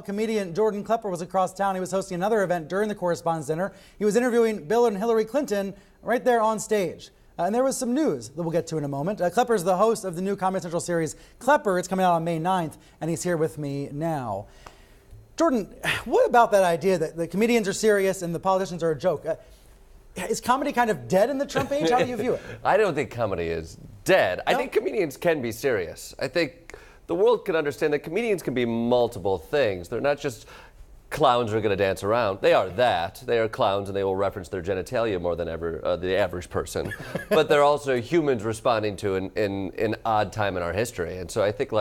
Comedian Jordan Klepper was across town. He was hosting another event during the Correspondents' Dinner. He was interviewing Bill and Hillary Clinton right there on stage. And there was some news that we'll get to in a moment. Klepper is the host of the new Comedy Central series Klepper. It's coming out on May 9th, and he's here with me now. Jordan, what about that idea that the comedians are serious and the politicians are a joke? Is comedy kind of dead in the Trump age? How do you view it? I don't think comedy is dead. No? I think comedians can be serious. I think the world can understand that comedians can be multiple things. They're not just clowns who are going to dance around. They are that. They are clowns, and they will reference their genitalia more than ever the average person. But they're also humans responding to an odd time in our history. And so I think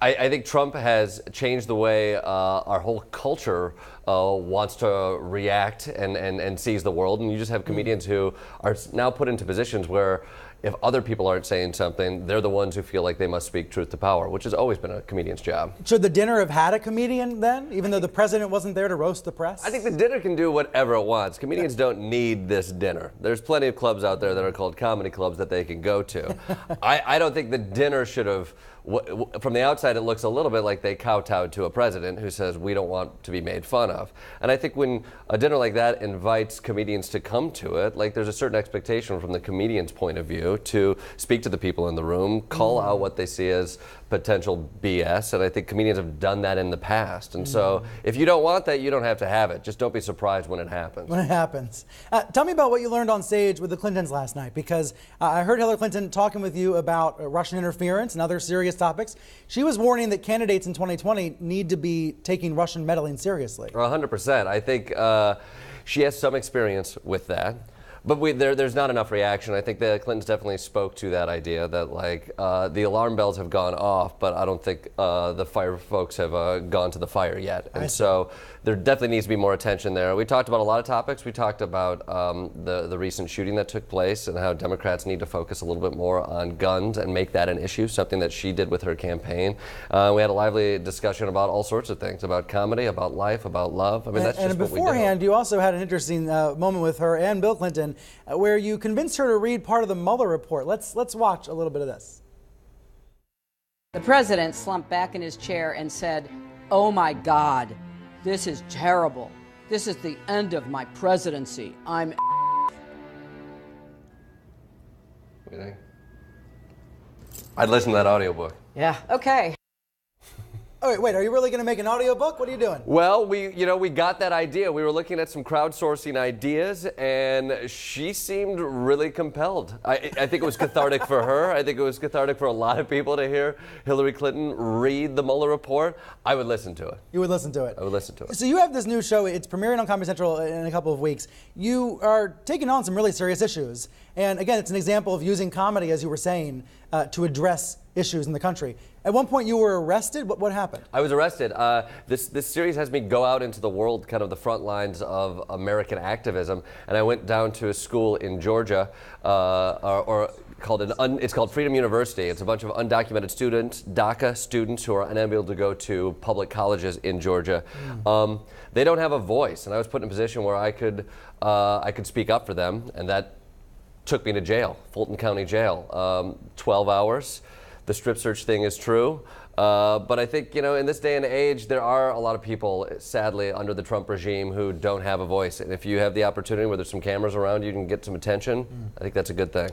I think Trump has changed the way our whole culture wants to react and sees the world. And you just have comedians who are now put into positions where if other people aren't saying something, they're the ones who feel like they must speak truth to power, which has always been a comedian's job. Should the dinner have had a comedian then, even though the president wasn't there to roast the press? I think the dinner can do whatever it wants. Comedians don't need this dinner. There's plenty of clubs out there that are called comedy clubs that they can go to. I don't think the dinner should have, from the outside it looks a little bit like they kowtowed to a president who says we don't want to be made fun of. And I think when a dinner like that invites comedians to come to it, like there's a certain expectation from the comedian's point of view to speak to the people in the room, call out what they see as potential BS, and I think comedians have done that in the past. And so if you don't want that, you don't have to have it. Just don't be surprised when it happens. When it happens. Tell me about what you learned on stage with the Clintons last night, because I heard Hillary Clinton talking with you about Russian interference and other serious topics. She was warning that candidates in 2020 need to be taking Russian meddling seriously. 100%. I think she has some experience with that. But there's not enough reaction. I think the Clintons definitely spoke to that idea that the alarm bells have gone off, but I don't think the fire folks have gone to the fire yet. And so there definitely needs to be more attention there. We talked about a lot of topics. We talked about the recent shooting that took place and how Democrats need to focus a little bit more on guns and make that an issue, something that she did with her campaign. We had a lively discussion about all sorts of things, about comedy, about life, about love. I mean, that's just what we do. And beforehand, you also had an interesting moment with her and Bill Clinton where you convinced her to read part of the Mueller report. Let's watch a little bit of this. The president slumped back in his chair and said, "Oh my God, this is terrible. This is the end of my presidency. I'm." What do you think? I'd listen to that audiobook. Yeah. Okay. Oh, wait, are you really going to make an audiobook? What are you doing? Well, we got that idea. We were looking at some crowdsourcing ideas, and she seemed really compelled. I think it was cathartic for her. I think it was cathartic for a lot of people to hear Hillary Clinton read the Mueller report. I would listen to it. You would listen to it? I would listen to it. So you have this new show. It's premiering on Comedy Central in a couple of weeks. You are taking on some really serious issues. And again, it's an example of using comedy, as you were saying, to address issues in the country. At one point you were arrested. What happened? I was arrested. This series has me go out into the world, kind of the front lines of American activism, and I went down to a school in Georgia, it's called Freedom University. It's a bunch of undocumented students, DACA students who are unable to go to public colleges in Georgia. They don't have a voice, and I was put in a position where I could speak up for them, and that took me to jail, Fulton County Jail, 12 hours. The strip search thing is true, but I think, in this day and age, there are a lot of people, sadly, under the Trump regime who don't have a voice. And if you have the opportunity where there's some cameras around, you can get some attention, I think that's a good thing.